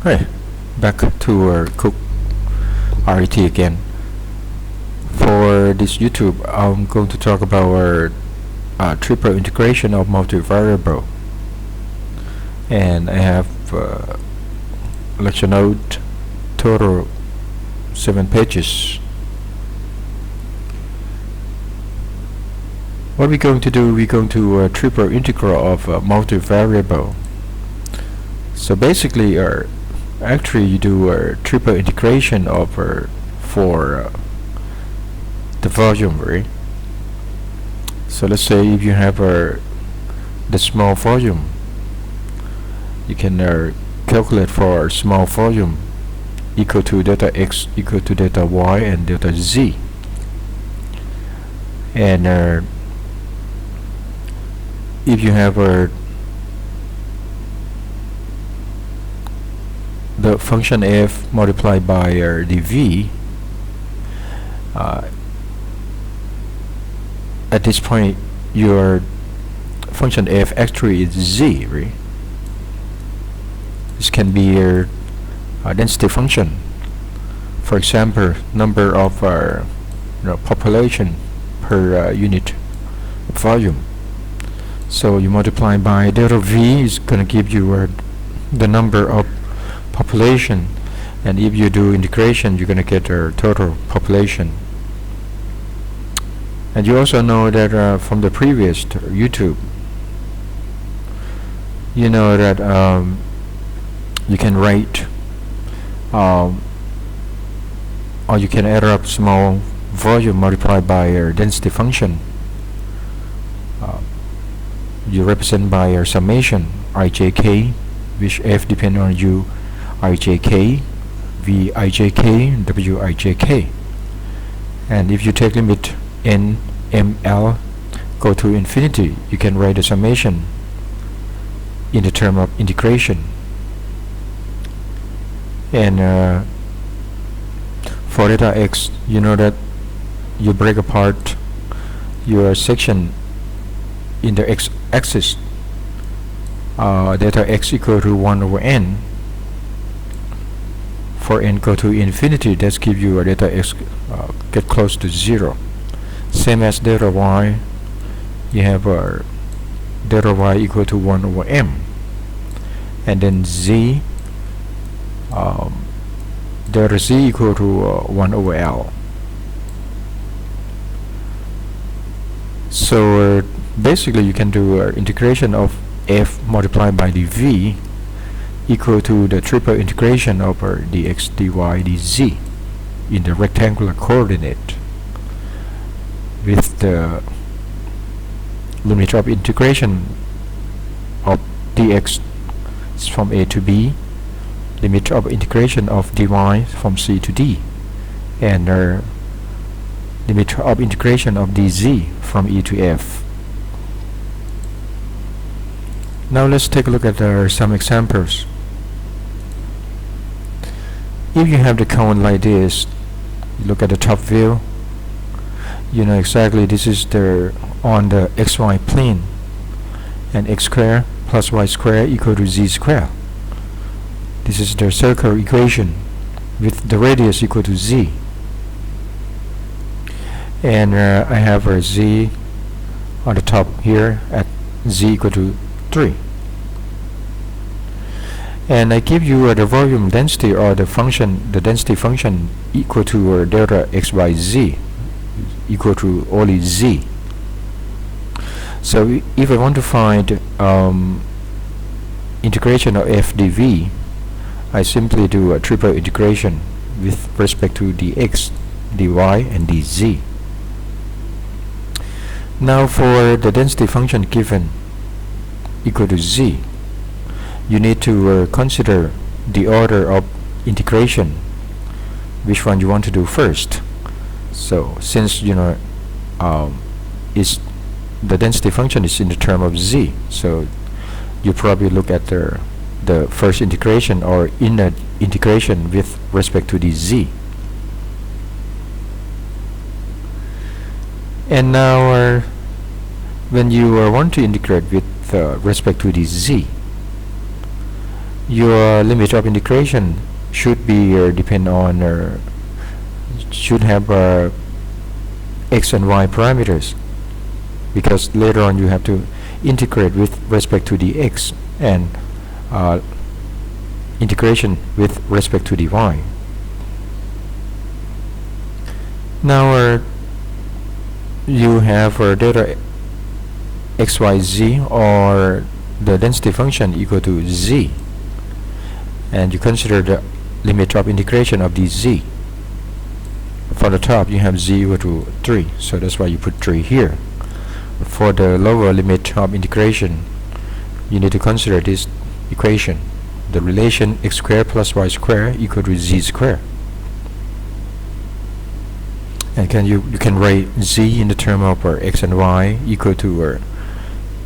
Hey, back to Cook RET again. For this YouTube, I'm going to talk about our triple integration of multivariable, and I have lecture note total 7 pages. What we're going to do, we're going to triple integral of multivariable. So basically, actually you do a triple integration of for the volume, right? So let's say if you have the small volume, you can calculate for a small volume equal to delta x equal to delta y and delta z, and if you have the function f multiplied by the v, at this point your function f actually is z, right? This can be a density function. For example, number of population per unit volume. So you multiply by delta v is going to give you the number of population, and if you do integration, you're going to get a total population. And you also know that from the previous YouTube, you know that you can write or you can add up small volume multiplied by a density function. You represent by a summation ijk, which f depend on u ijk, v ijk, w ijk. And if you take limit n ml go to infinity, you can write the summation in the term of integration. And for delta x, you know that you break apart your section in the x-axis, delta x equal to 1 over n. For n go to infinity, that's give you a delta x get close to 0. Same as delta y, you have delta y equal to 1 over m, and then z, delta z equal to 1 over l. So basically you can do integration of f multiplied by the v equal to the triple integration of dx, dy, dz in the rectangular coordinate, with the limit of integration of dx from a to b, limit of integration of dy from c to d, and limit of integration of dz from e to f. Now let's take a look at some examples. If you have the cone like this, you look at the top view, you know exactly this is on the xy plane, and x squared plus y squared equal to z squared. This is the circle equation with the radius equal to z, and I have a z on the top here at z equal to 3, and I give you the volume density or the density function equal to delta x by z equal to only z. So if I want to find integration of f dv, I simply do a triple integration with respect to dx, dy, and dz. Now for the density function given equal to z, you need to consider the order of integration, which one you want to do first. So since you know is the density function is in the term of z, so you probably look at the first integration or inner integration with respect to the z. And now when you want to integrate with respect to the z, your limit of integration should be depend on should have x and y parameters, because later on you have to integrate with respect to the x and integration with respect to the y. Now you have data x, y, z, or the density function equal to z, and you consider the limit of integration of the z. For the top you have z equal to 3, so that's why you put 3 here. For the lower limit of integration, you need to consider this equation, the relation x squared plus y squared equal to z squared. And you can write z in the term of x and y equal to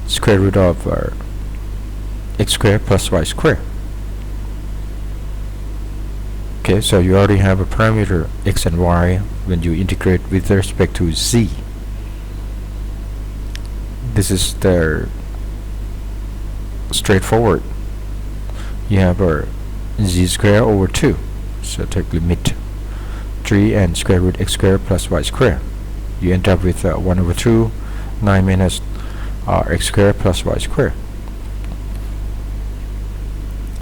square root of x squared plus y squared. Okay, so you already have a parameter x and y when you integrate with respect to z. This is the straightforward. You have z squared over 2, so take limit 3 and square root x squared plus y squared. You end up with 1 over 2 9 minus x squared plus y squared.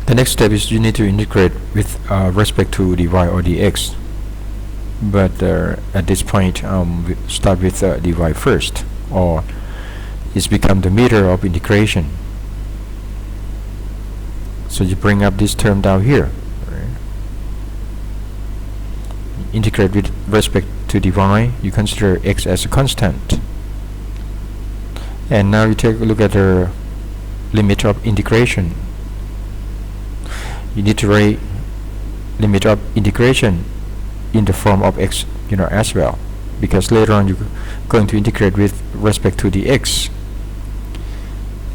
The next step is you need to integrate with respect to the y or the x, but at this point we start with the y first, or it's become the meter of integration. So you bring up this term down here, right? Integrate with respect to the y, you consider x as a constant, and now you take a look at the limit of integration. You need to write limit of integration in the form of x as well, because later on you're going to integrate with respect to the x,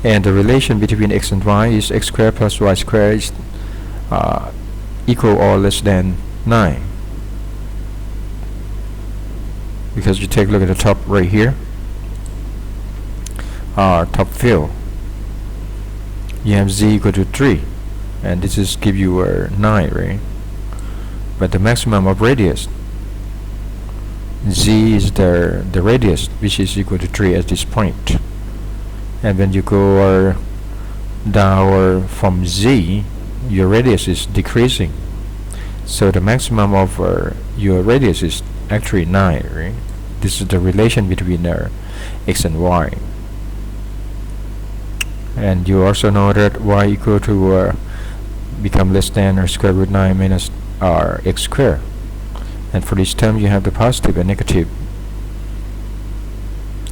and the relation between x and y is x squared plus y squared is equal or less than 9, because you take a look at the top right here, top field, you have z equal to 3, and this is give you 9, right? But the maximum of radius, z is the radius, which is equal to 3 at this point. And when you go down from z, your radius is decreasing, so the maximum of your radius is actually 9, right? This is the relation between x and y. And you also know that y equal to become less than or square root 9 minus x squared, and for this term you have the positive and negative,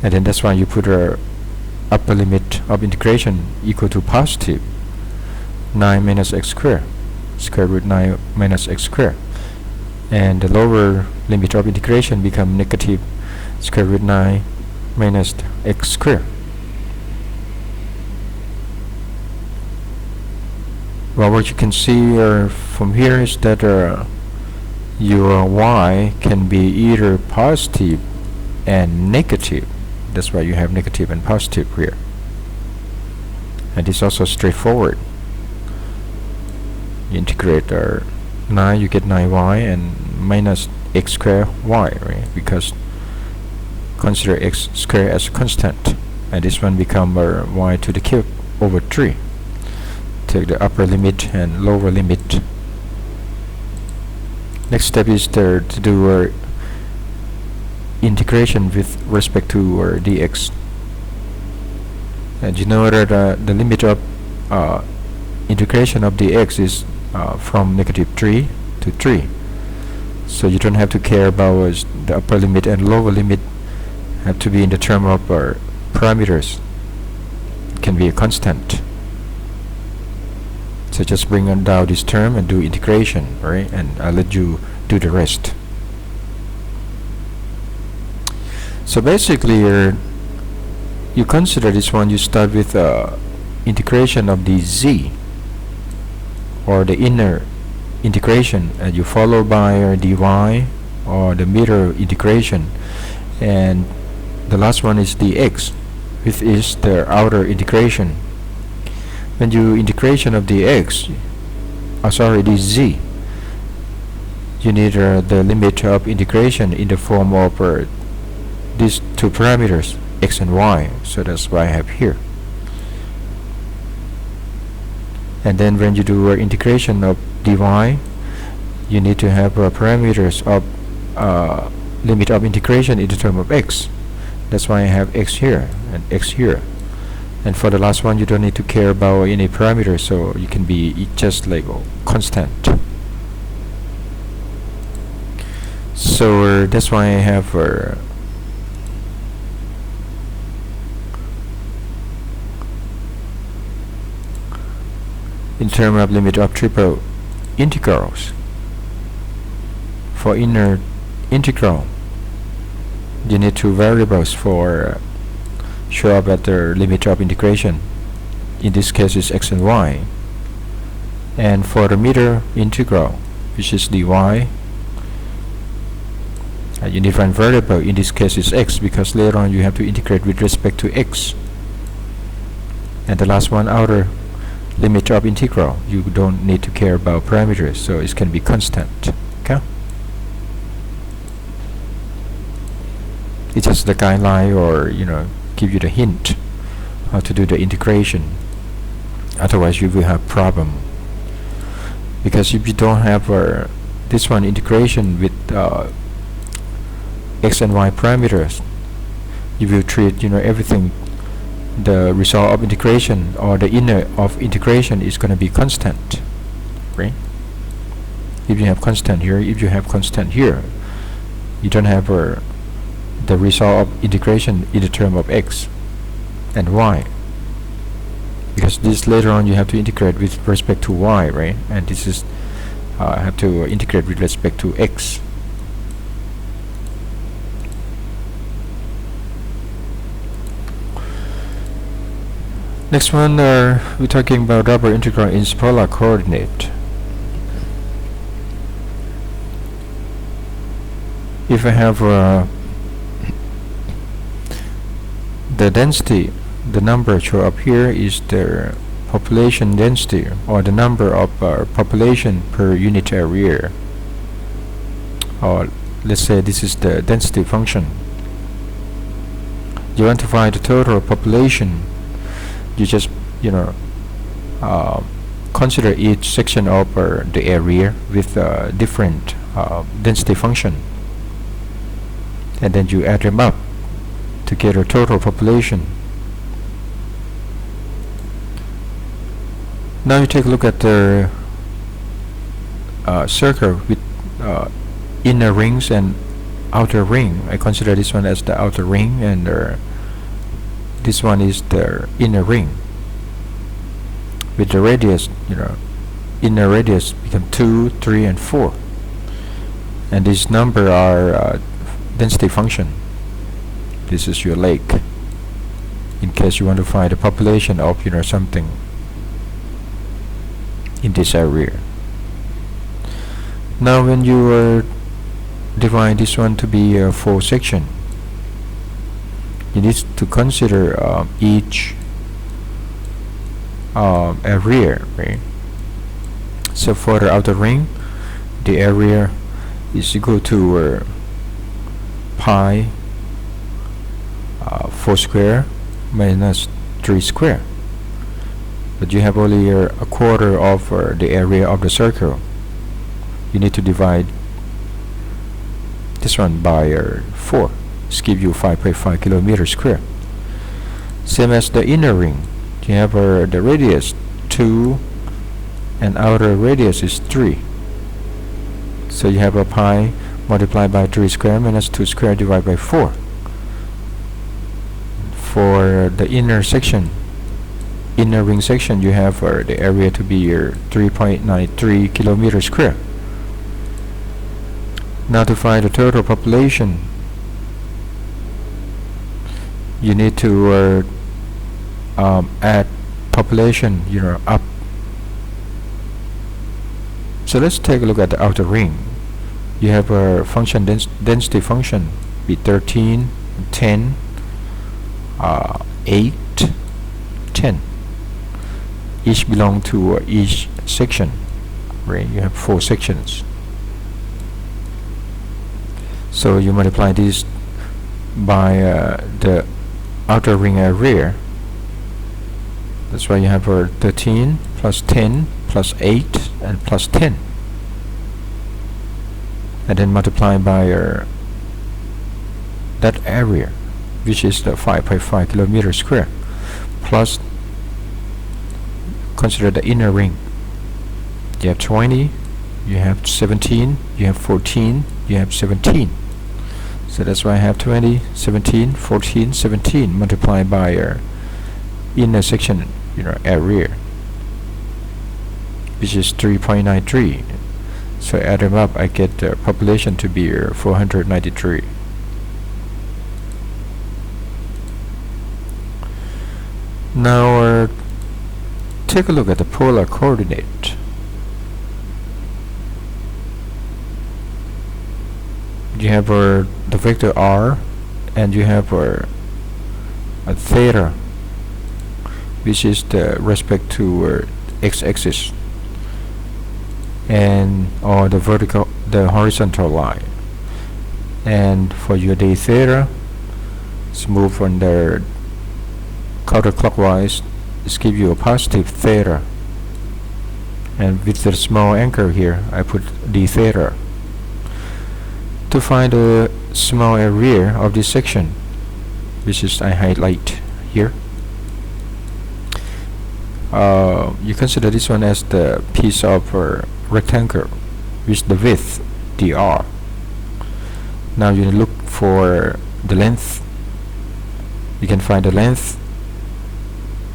and then that's why you put a upper limit of integration equal to positive 9 minus x squared, square root 9 minus x squared, and the lower limit of integration become negative square root 9 minus x squared. Well, what you can see from here is that your y can be either positive and negative. That's why you have negative and positive here. And it's also straightforward. You integrate 9, you get 9y and minus x squared y, right? Because consider x squared as a constant, and this one become y to the cube over 3. Take the upper limit and lower limit. Next step is to do integration with respect to dx. And you know that the limit of integration of dx is from negative 3 to 3. So you don't have to care about the upper limit and lower limit have to be in the term of parameters. It can be a constant. So just bring down this term and do integration, right? And I'll let you do the rest. So basically you consider this one, you start with integration of the z, or the inner integration, and you follow by dy, or the middle integration, and the last one is dx, which is the outer integration. When you integration of dx, sorry, this z, you need the limit of integration in the form of these two parameters x and y, so that's why I have here. And then when you do integration of dy, you need to have parameters of limit of integration in the term of x. That's why I have x here and x here. And for the last one, you don't need to care about any parameters, so you can be just like constant. So that's why I have in terms of limit of triple integrals. For inner integral, you need two variables for show up at the limit of integration. In this case, it's x and y. And for the middle integral, which is dy, you need one variable. In this case, it's x, because later on you have to integrate with respect to x. And the last one, outer limit of integral, you don't need to care about parameters, so it can be constant. Okay. It's just the guideline, or give you the hint how to do the integration. Otherwise you will have problem, because if you don't have this one integration with x and y parameters, you will treat everything, the result of integration or the inner of integration is going to be constant, right? If you have constant here, if you have constant here, you don't have the result of integration in the term of x and y, because this later on you have to integrate with respect to y, right? And this is have to integrate with respect to x. Next one, we're talking about double integral in polar coordinate. If I have the density, the number show up here is the population density, or the number of population per unit area, or let's say this is the density function. You want to find the total population, you just consider each section of the area with different density function, and then you add them up to get a total population. Now you take a look at the circle with inner rings and outer ring. I consider this one as the outer ring, and this one is the inner ring. With the radius, inner radius become 2, 3, and 4, and these number are density function. This is your lake, in case you want to find the population of something in this area. Now when you divide this one to be a 4 section, you need to consider each area, right? So for the outer ring, the area is equal to pi 4 square minus 3 square, but you have only a quarter of the area of the circle. You need to divide this one by 4. This gives you 5.5 kilometers square. Same as the inner ring, you have the radius 2 and outer radius is 3, so you have a pi multiplied by 3 square minus 2 square divided by 4. For the inner section, inner ring section, you have the area to be 3.93 kilometers square. Now to find the total population, you need to add population up. So let's take a look at the outer ring. You have a function density function be 13, 10, 8, 10. Each belong to each section. right? You have 4 sections. So you multiply this by the outer ring area. That's why you have 13 plus 10 plus 8 and plus 10. And then multiply by that area, which is the 5.5 kilometers square, plus consider the inner ring. You have 20, you have 17, you have 14, you have 17. So that's why I have 20, 17, 14, 17 multiplied by inner section area, which is 3.93. So add them up, I get the population to be 493. Now take a look at the polar coordinate. You have the vector r, and you have a theta, which is the respect to x-axis, and or the horizontal line. And for your d theta, it's move on the counterclockwise. This gives you a positive theta, and with the small anchor here, I put d theta. To find the small area of this section, which is I highlight here, you consider this one as the piece of rectangle with the width dr. Now you look for the length. You can find the length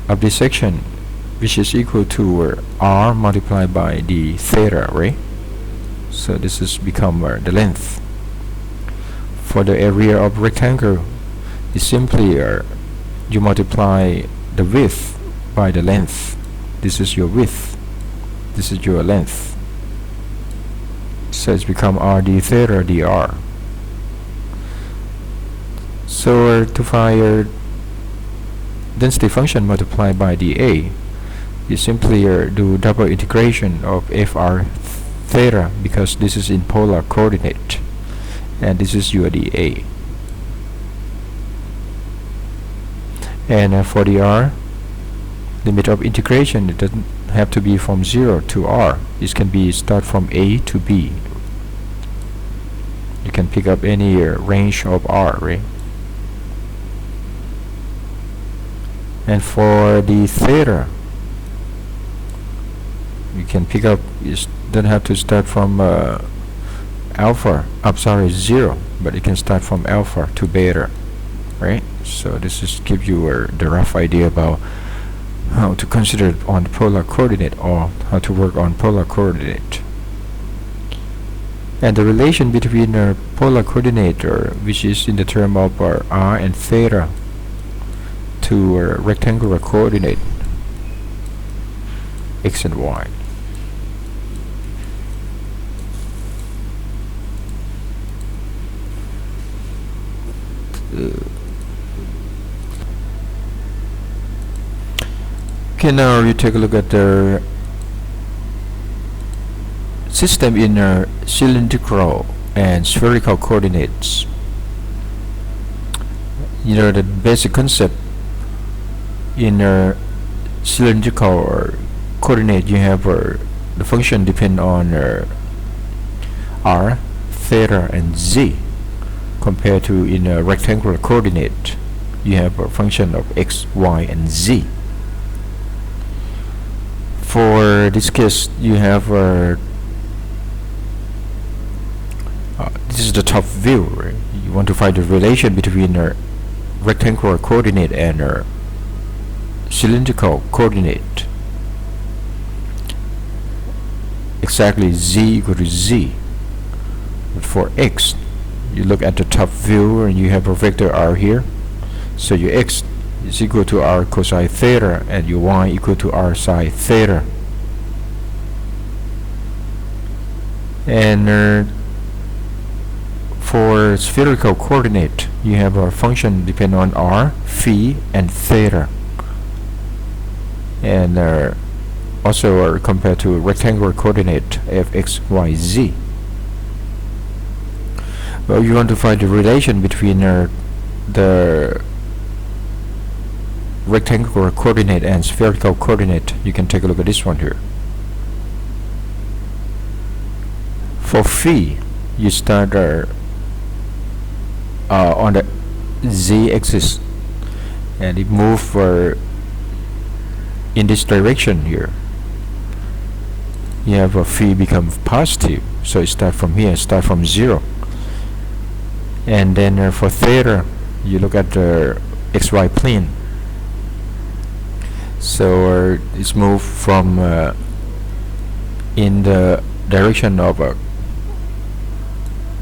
of this section, which is equal to r multiplied by the theta, right? So this is become the length. For the area of rectangle, it's simply you multiply the width by the length. This is your width, this is your length. So it's become r d theta dr. So to find density function multiplied by dA, you simply do double integration of fr theta, because this is in polar coordinate, and this is your dA. And for dr, limit of integration, it doesn't have to be from 0 to r. This can be start from a to b. You can pick up any range of r, right? And for the theta, you can pick up, you don't have to start from alpha, zero, but you can start from alpha to beta, right? So this is give you the rough idea about how to consider it on polar coordinate, or how to work on polar coordinate. And the relation between polar coordinate, which is in the term of r and theta, to rectangular coordinate x and y. Okay, now you take a look at the system in cylindrical and spherical coordinates. You know the basic concept in cylindrical coordinate. You have the function depend on r, theta, and z, compared to in a rectangular coordinate you have a function of x, y, and z. For this case, you have this is the top view, right? You want to find the relation between a rectangular coordinate and cylindrical coordinate. Exactly z equal to z. But for x, you look at the top view and you have a vector r here. So your x is equal to r cosine theta, and your y equal to r sine theta. And for spherical coordinate, you have a function depend on r, phi, and theta. And also compared to rectangular coordinate fx, y, z. Well, you want to find the relation between the rectangular coordinate and spherical coordinate. You can take a look at this one here. For phi, you start on the z-axis and it moves in this direction here. You have a phi become positive, so it start from here, start from 0. And then for theta, you look at the xy plane. So it's moved from in the direction of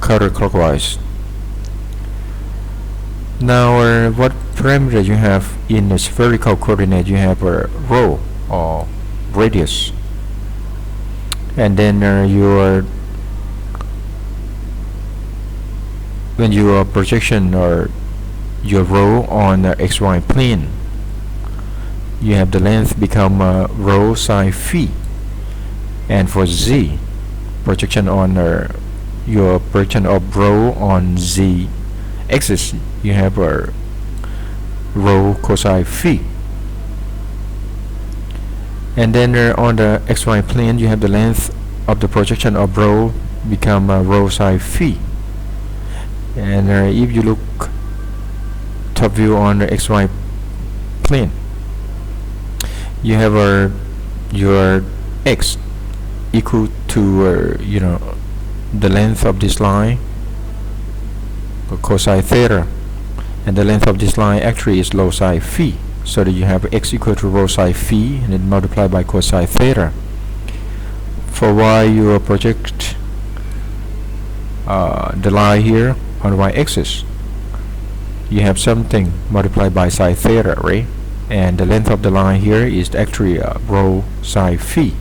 counterclockwise. Now what parameter you have in the spherical coordinate? You have a rho or radius, and then when your projection or your rho on the xy plane, you have the length become rho psi phi. And for z, projection on your projection of rho on z axis, you have a rho cosine phi. And then on the xy plane, you have the length of the projection of rho become rho psi phi. And if you look top view on the xy plane, you have your x equal to the length of this line, cosine theta, and the length of this line actually is rho psi phi, so that you have x equal to rho psi phi and then multiply by cosine theta. For y, you project the line here on the y-axis. You have something multiplied by sine theta, right? And the length of the line here is actually rho psi phi.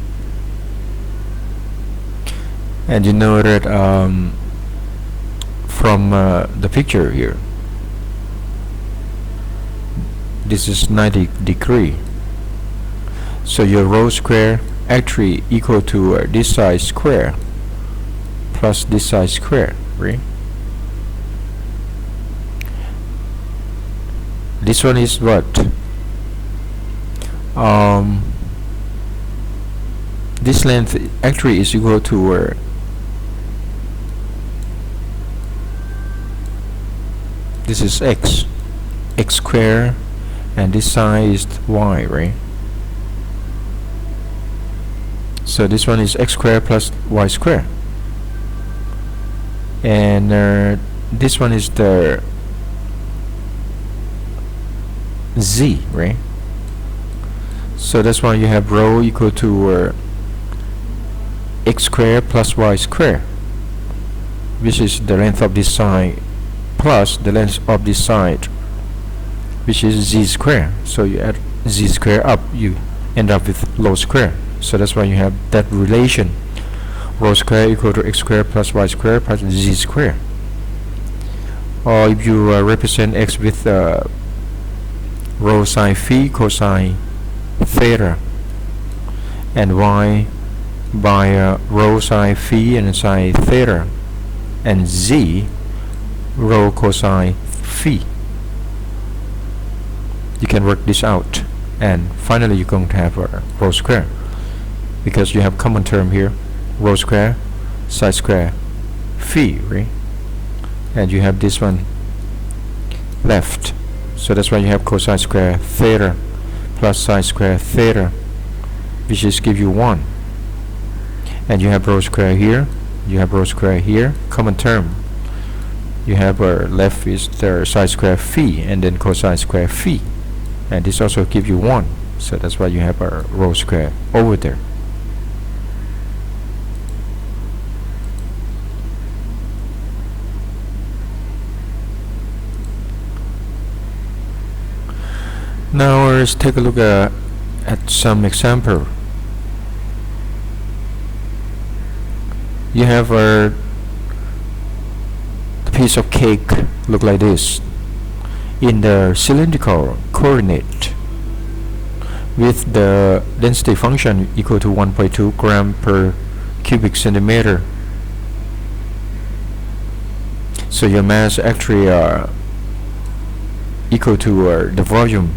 And you know that from the picture here, this is 90 degree. So your rho square actually equal to this side square plus this side square, right? This one is what? This length actually is equal to this is x square, and this side is y, right? So this one is x square plus y square, and this one is the z, right? So that's why you have rho equal to x square plus y square, which is the length of this side plus the length of this side, which is z square. So you add z square up, you end up with rho square. So that's why you have that relation, rho square equal to x square plus y square plus z square. Or if you represent x with rho sine phi cosine theta, and y by rho sine phi and sine theta, and z rho cosine phi. You can work this out, and finally you're going to have a rho square, because you have common term here, rho square sine square phi, right? And you have this one left, so that's why you have cosine square theta plus sine square theta, which is give you 1. And you have rho square here, you have rho square here, common term. You have left is the sine square phi and then cosine square phi, and this also give you 1. So that's why you have a rho square over there. Now let's take a look at some example. You have a piece of cake look like this. In the cylindrical coordinate, with the density function equal to 1.2 gram per cubic centimeter. So your mass actually equal to the volume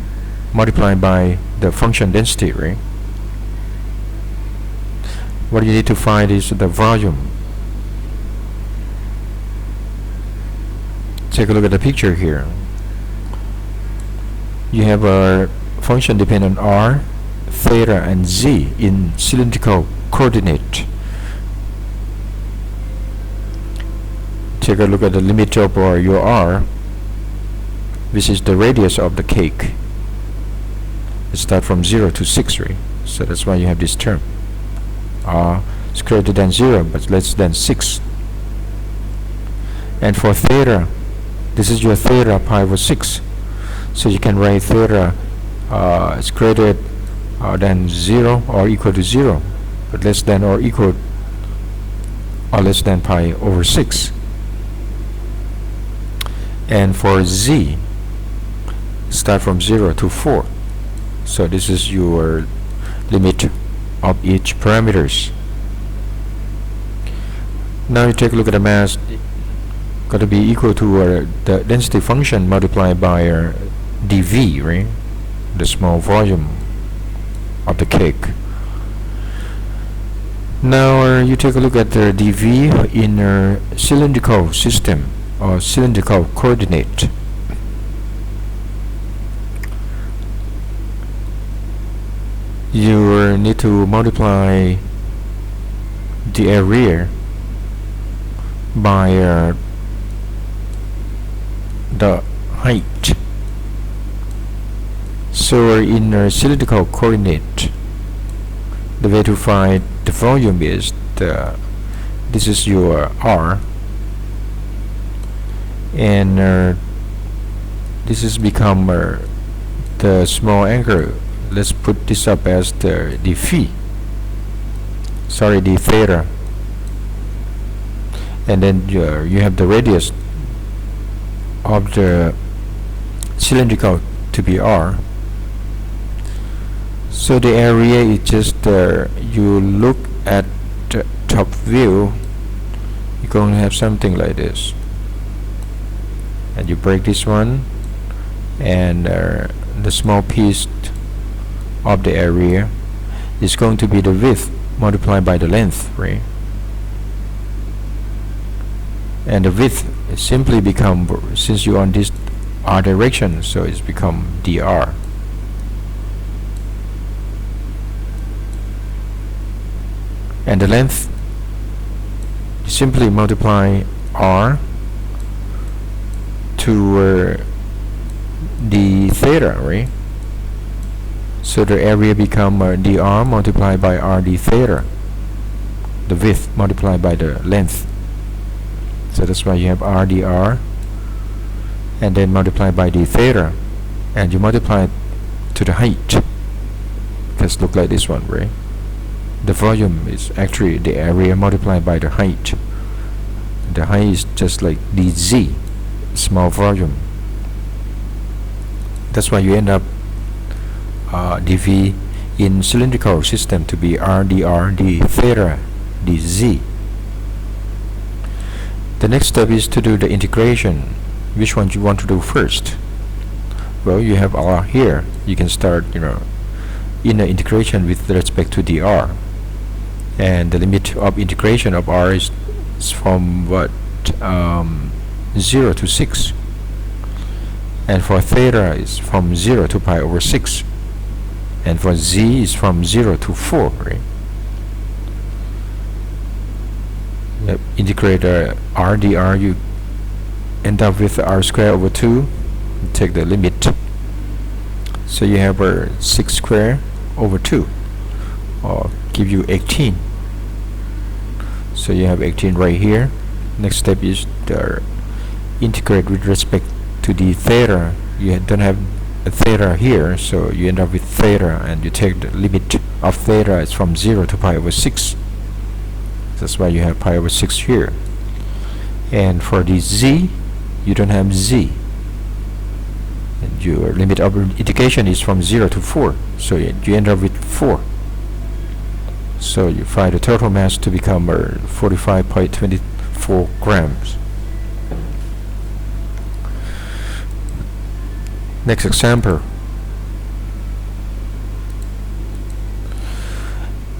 multiplied by the function density, right? What you need to find is the volume. Take a look at the picture here. You have a function dependent on r, theta, and z in cylindrical coordinate. Take a look at the limit of your r, which is the radius of the cake. It starts from 0 to 6, right? So that's why you have this term. R is greater than 0 but less than 6. And for theta, this is your theta pi over 6. So you can write theta is greater than 0 or equal to 0, but less than or equal or less than pi over 6. And for z, start from 0 to 4. So this is your limit of each parameters. Now you take a look at the mass. Got to be equal to the density function multiplied by dV, right? The small volume of the cake. Now you take a look at the dV in a cylindrical system or cylindrical coordinate. You need to multiply the area by the height. So in a cylindrical coordinate, the way to find the volume is this is your r, and this has become the small angle. Let's put this up as the phi. Sorry, the theta. And then you have the radius of the cylindrical to be r. So the area is just you look at the top view, you're going to have something like this, and you break this one, and the small piece of the area is going to be the width multiplied by the length, right? And the width simply become, since you're on this r direction, so it's become dr. And the length, you simply multiply r to the theta, right? So the area become dr multiplied by r d theta, the width multiplied by the length. So that's why you have r dr, and then multiply by d theta, and you multiply it to the height. Just look like this one, right? The volume is actually the area multiplied by the height. The height is just like dz, small volume. That's why you end up dV in cylindrical system to be r dr d theta dz. The next step is to do the integration. Which one do you want to do first? Well, you have r here. You can start, in the integration with respect to dr, and the limit of integration of r is from what 0 to 6, and for theta is from 0 to pi over 6, and for z is from 0 to 4, right? Integrate r dr, you end up with r squared over 2. Take the limit, so you have 6 squared over 2, or give you 18. So you have 18 right here. Next step is to integrate with respect to the theta. You don't have a theta here, so you end up with theta, and you take the limit of theta is from 0 to pi over 6. That's why you have pi over 6 here. And for the z, you don't have z, and your limit of integration is from 0 to 4, so you end up with 4. So you find the total mass to become 45.24 grams. Next example.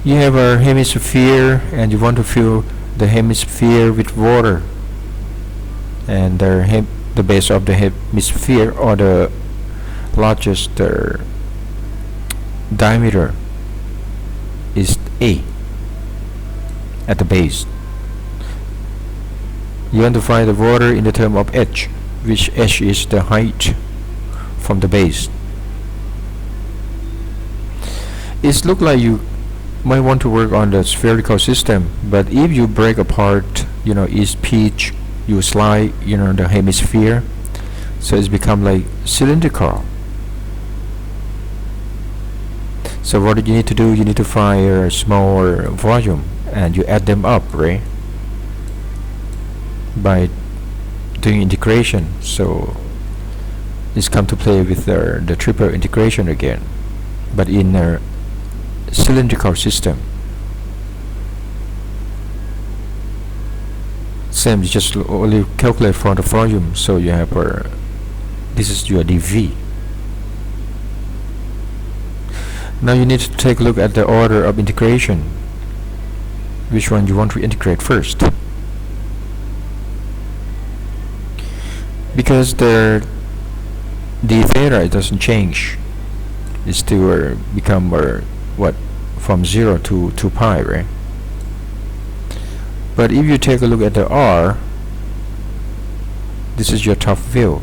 You have a hemisphere and you want to fill the hemisphere with water, and the base of the hemisphere, or the largest diameter, is A at the base. You want to find the water in the term of h, which h is the height from the base. It looks like you might want to work on the spherical system, but if you break apart, each piece, you slide, the hemisphere, so it's become like cylindrical. So what you need to do, you need to find a smaller volume, and you add them up, right, by doing integration. So it's come to play with the triple integration again, but in a cylindrical system. Same, you just only calculate for the volume, so you have this is your dV. Now you need to take a look at the order of integration, which one you want to integrate first, because the theta, it doesn't change. It still become from 0 to 2 pi, right? But if you take a look at the R, this is your top view.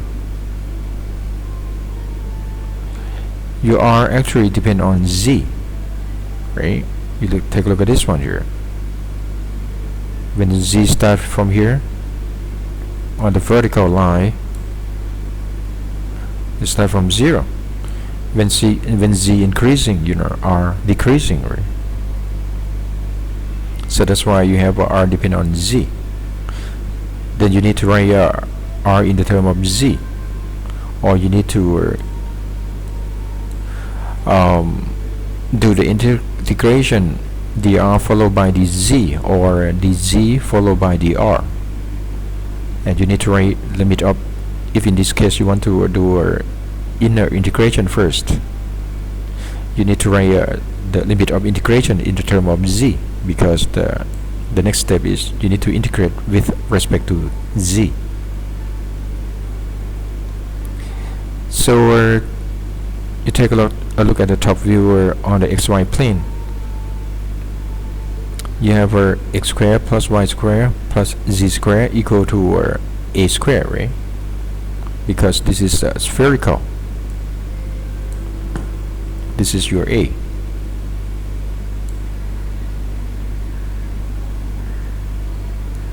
Your R actually depend on Z, right? You take a look at this one here. When the Z starts from here on the vertical line, it starts from 0. When Z increasing, R decreasing, right? So that's why you have R depend on Z. Then you need to write R in the term of Z, or you need to do the integration dr followed by dz, or dz followed by dr, and you need to write limit of, if in this case you want to do inner integration first, you need to write the limit of integration in the term of z, because the next step is you need to integrate with respect to z. So you take a look at the top view on the xy plane. You have x squared plus y squared plus z squared equal to a squared, right? Because this is spherical. This is your a.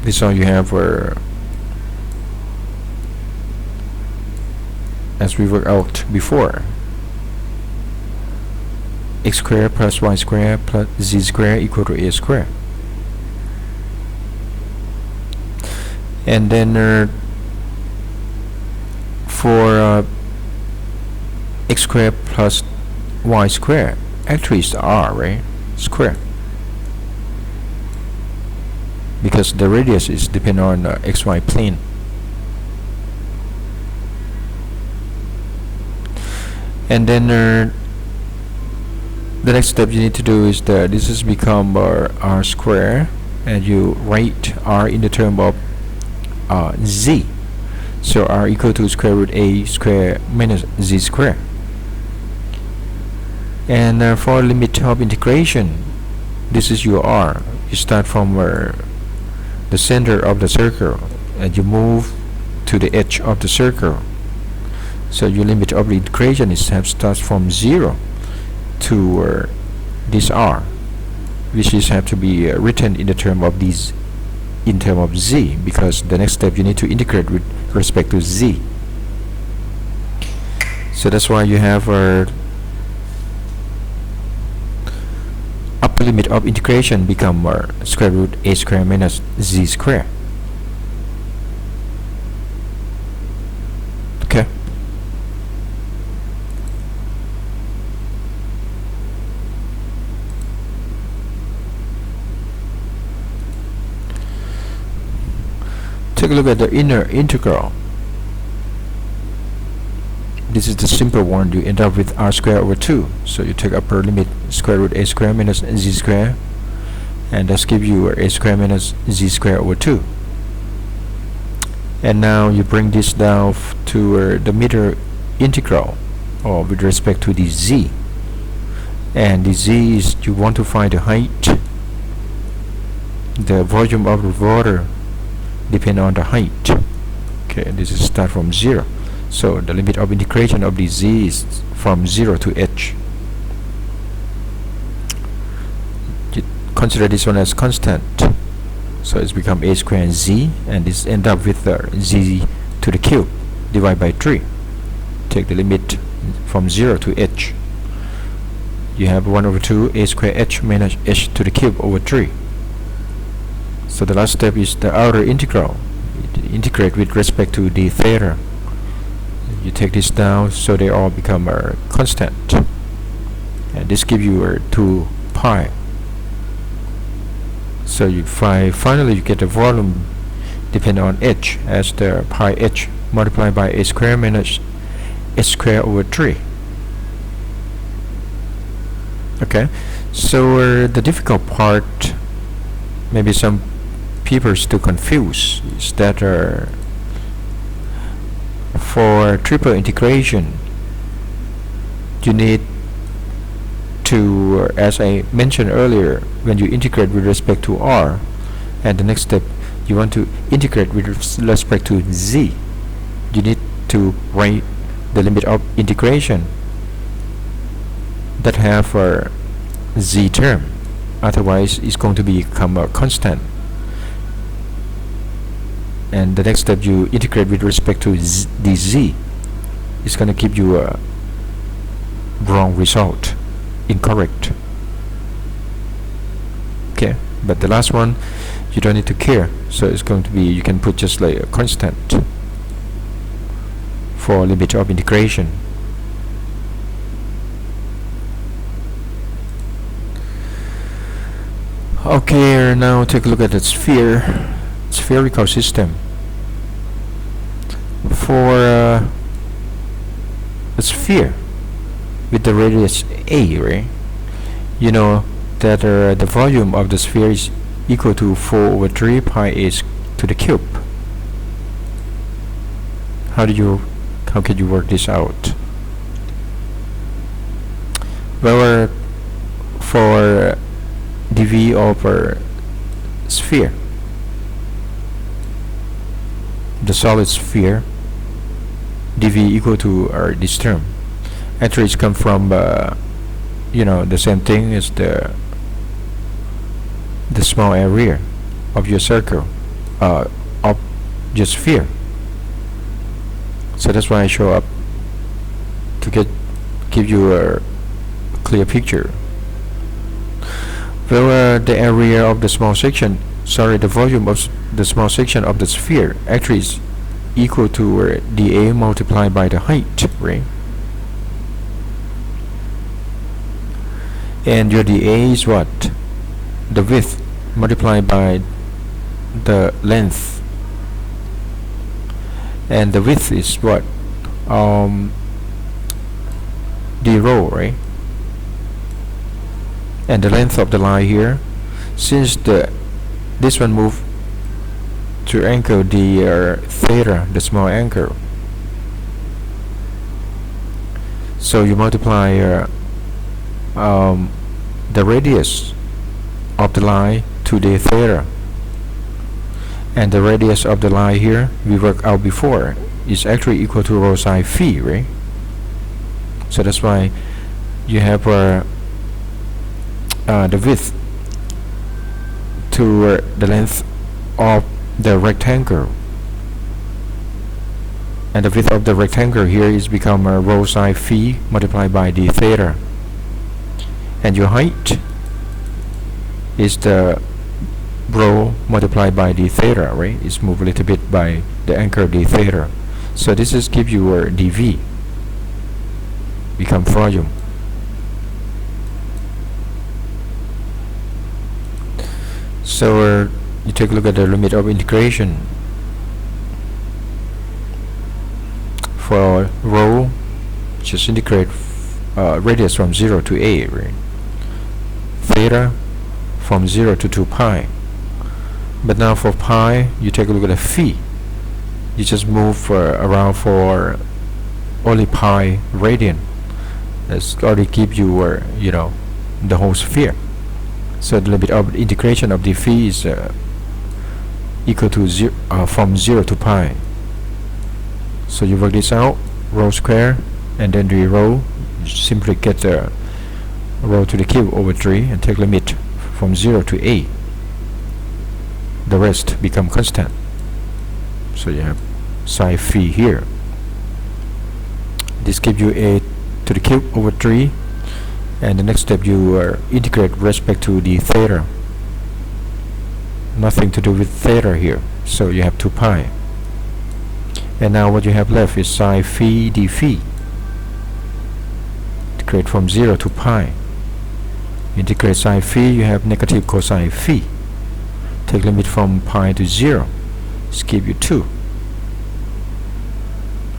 This one you have as we worked out before, x squared plus y squared plus z squared equal to a squared. And then for x squared plus y squared, actually it's r, right? Square, because the radius is depend on xy plane. And then the next step you need to do is that this has become r square, and you write r in the term of z. So r equal to square root a square minus z square. And for limit of integration, this is your r. You start from the center of the circle, and you move to the edge of the circle. So your limit of integration is starts from 0 to this r, which is have to be written in the term of these, in term of z, because the next step you need to integrate with respect to z. So that's why you have upper limit of integration become square root a square minus z square. Okay. take a look at the inner integral. This is the simple one. You end up with r squared over 2. So you take upper limit square root a squared minus z squared, and that's give you a squared minus z squared over 2. And now you bring this down to the middle integral, or with respect to the z. And the z is, you want to find the height. The volume of the water depend on the height. Okay, this is start from 0. So the limit of integration of the z is from 0 to h. You consider this one as constant. So it's become a squared z, and this end up with z to the cube divided by 3. Take the limit from 0 to h. You have 1 over 2 a squared h minus h to the cube over 3. So the last step is the outer integral. Integrate with respect to the theta. You take this down, so they all become constant, and this gives you 2 pi. So you finally you get the volume depend on h as the pi h multiplied by a squared minus h squared over 3. Okay, so the difficult part, maybe some people are still confused, is that for triple integration you need to, as I mentioned earlier, when you integrate with respect to r, and the next step you want to integrate with respect to z, you need to write the limit of integration that have a z term, otherwise it's going to become a constant. And the next step you integrate with respect to the z, is going to give you a wrong result, incorrect. Okay, but the last one you don't need to care, so it's going to be, you can put just like a constant for limit of integration. Okay, now take a look at the spherical system. For a sphere with the radius a, right, you know that the volume of the sphere is equal to 4 over 3 pi a to the cube. How can you work this out? Well, for dv over sphere, the solid sphere, dv equal to this term. Actually it's come from the same thing as the small area of your circle, of your sphere. So that's why I show up to give you a clear picture. Well, the area of the small section, the volume of the small section of the sphere actually is equal to dA multiplied by the height, right? And your dA is what? The width multiplied by the length. And the width is what? D rho, right? And the length of the line here, since this one move to angle the theta, the small angle, so you multiply the radius of the line to the theta, and the radius of the line here we worked out before is actually equal to rho psi phi, right? So that's why you have the width to the length of the rectangle, and the width of the rectangle here is become rho psi phi multiplied by the theta, and your height is the rho multiplied by the theta, right? It's moved a little bit by the angle of the theta. So this is give you dv become volume. So you take a look at the limit of integration. For rho, just integrate radius from 0 to a, right? Theta from 0 to 2 pi. But now for pi, you take a look at the phi. You just move around for only pi radian. That's already give you the whole sphere. So the limit of integration of the phi is equal to from 0 to pi. So you work this out, rho square, and then the rho, simply get the rho to the cube over 3 and take limit from 0 to a. The rest become constant. So you have psi phi here. This gives you a to the cube over 3, and the next step you integrate respect to the theta. Nothing to do with theta here, so you have 2 pi. And now what you have left is psi phi d phi. Integrate from 0 to pi. Integrate psi phi, you have negative cosine phi. Take limit from pi to 0. This gives you 2.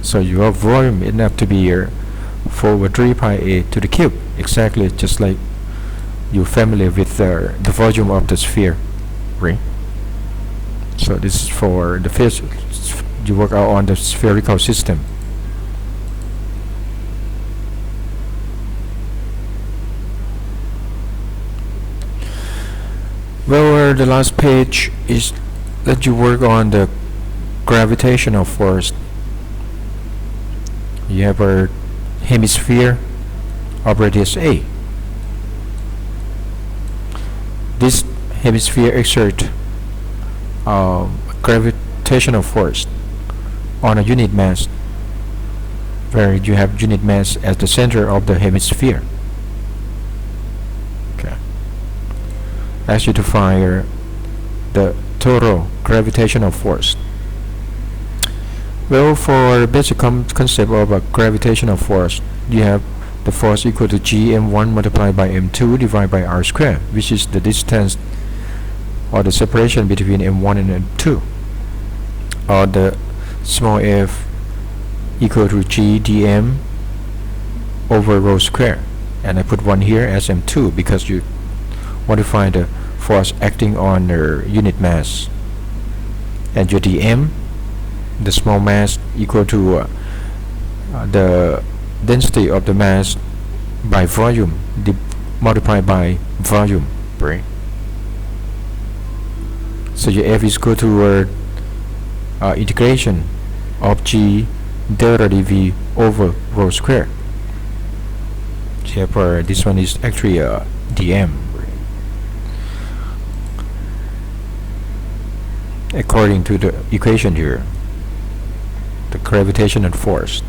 So your volume is enough to be 4 over 3 pi a to the cube, exactly just like you're familiar with the volume of the sphere, right? So this is for the first, you work out on the spherical system. Well, the last page is that you work on the gravitational force. You have a hemisphere of radius a. This hemisphere exerts gravitational force on a unit mass, where you have unit mass as the center of the hemisphere. Okay. Ask you to find the total gravitational force. Well, for the basic concept of a gravitational force, you have the force equal to gm1 multiplied by m2 divided by r squared, which is the distance or the separation between m1 and m2, or the small f equal to g dm over rho squared. And I put 1 here as m2 because you want to find the force acting on the unit mass. And your dm, the small mass, equal to the density of the mass by volume multiplied by volume, right? So your f is equal to integration of g delta dv over rho squared. Therefore, this one is actually dm, according to the equation here, the gravitational force.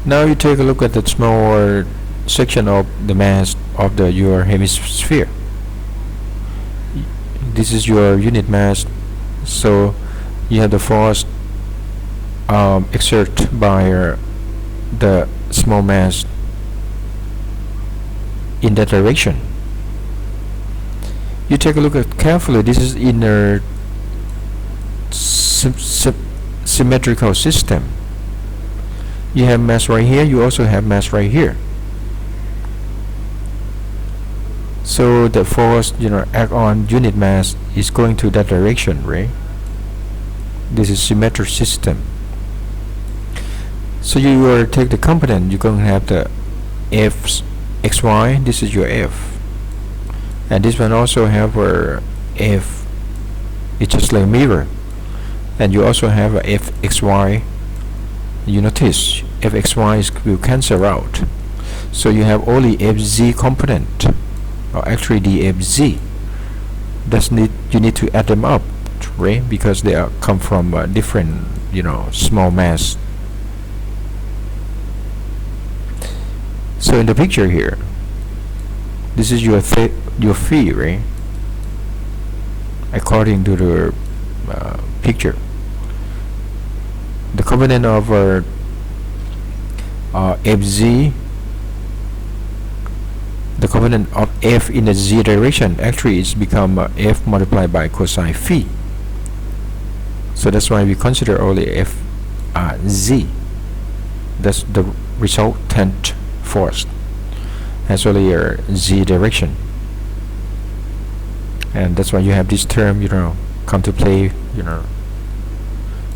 Now you take a look at the small section of the mass of your hemisphere. This is your unit mass, so you have the force exerted by the small mass in that direction. You take a look at carefully. This is in a symmetrical system. You have mass right here, you also have mass right here. So the force act on unit mass is going to that direction, right? This is symmetric system. So you will take the component, you're going to have the f xy, this is your f. And this one also have a f, it's just like a mirror. And you also have a fxy. You notice fxy will cancel out, so you have only fz component, or actually the fz. You need to add them up, right? Because they come from different small mass. So in the picture here, this is your phi, right? According to the picture, the component of fz, the component of f in the z direction actually is become f multiplied by cosine phi. So that's why we consider only f z. That's the resultant force has only a z direction, and that's why you have this term, come to play,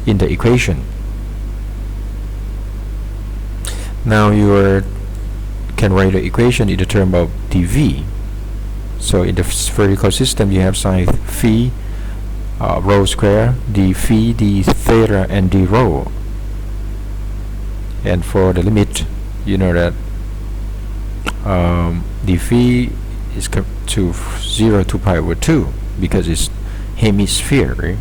in the equation. Now you can write the equation in the term of dv. So in the spherical system, you have sine phi rho square, d phi, d theta, and d rho. And for the limit, you know that d phi is to 0 to pi over 2 because it's hemisphere, right?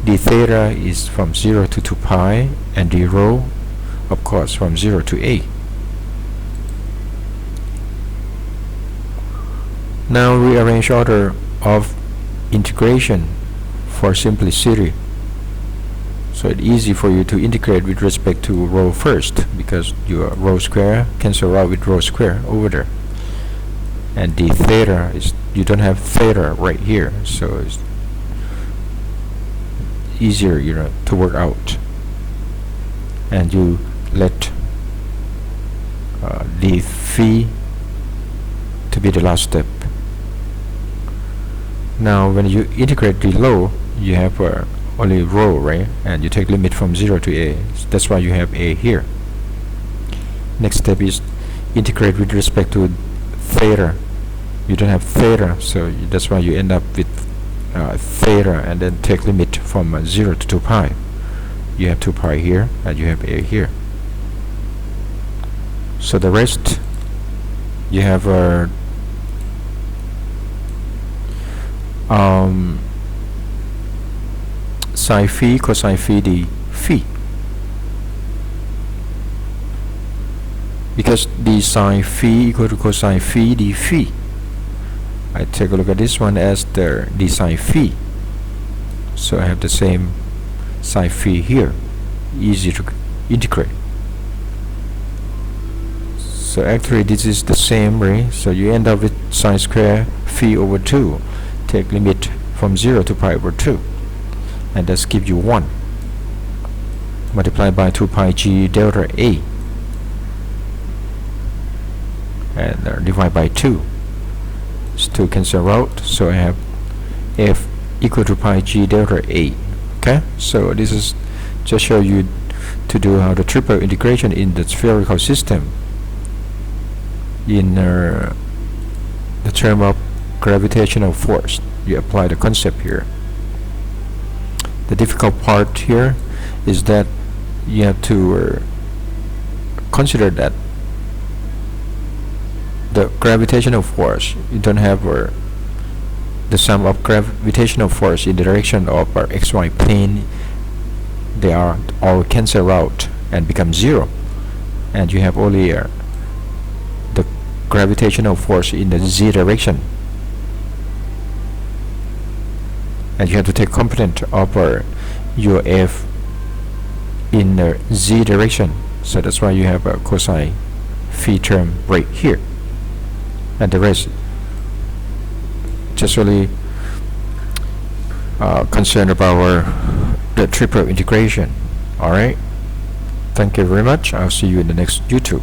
D theta is from 0 to 2 pi, and d rho, of course, from 0 to a. Now rearrange order of integration for simplicity. So it's easy for you to integrate with respect to rho first, because your rho square cancel out with rho square over there. And d theta is, you don't have theta right here, so it's easier, to work out. And you let d phi to be the last step. Now when you integrate below, you have only rho, right? And you take limit from 0 to a. That's why you have a here. Next step is integrate with respect to theta. You don't have theta, so that's why you end up with theta, and then take limit from 0 to 2 pi. You have 2 pi here, and you have a here. So the rest, you have sine phi cosine phi d phi, because d sine phi equal to cosine phi d phi. I take a look at this one as the d sine phi, so I have the same sine phi here, easy to integrate. So actually this is the same, right? So you end up with sine square phi over 2. Take limit from 0 to pi over 2, and that's give you 1 multiplied by 2 pi g delta a, and divide by 2. It's 2 cancel out, so I have f equal to pi g delta a. Okay, so this is just show you to do how the triple integration in the spherical system in the term of gravitational force. You apply the concept here. The difficult part here is that you have to consider that the gravitational force, you don't have the sum of gravitational force in the direction of our xy plane. They are all cancel out and become 0, and you have only the gravitational force in the z direction, and you have to take component of your f in the z direction. So that's why you have a cosine phi term right here, and the rest just really concerned about the triple integration. Alright, thank you very much. I'll see you in the next YouTube.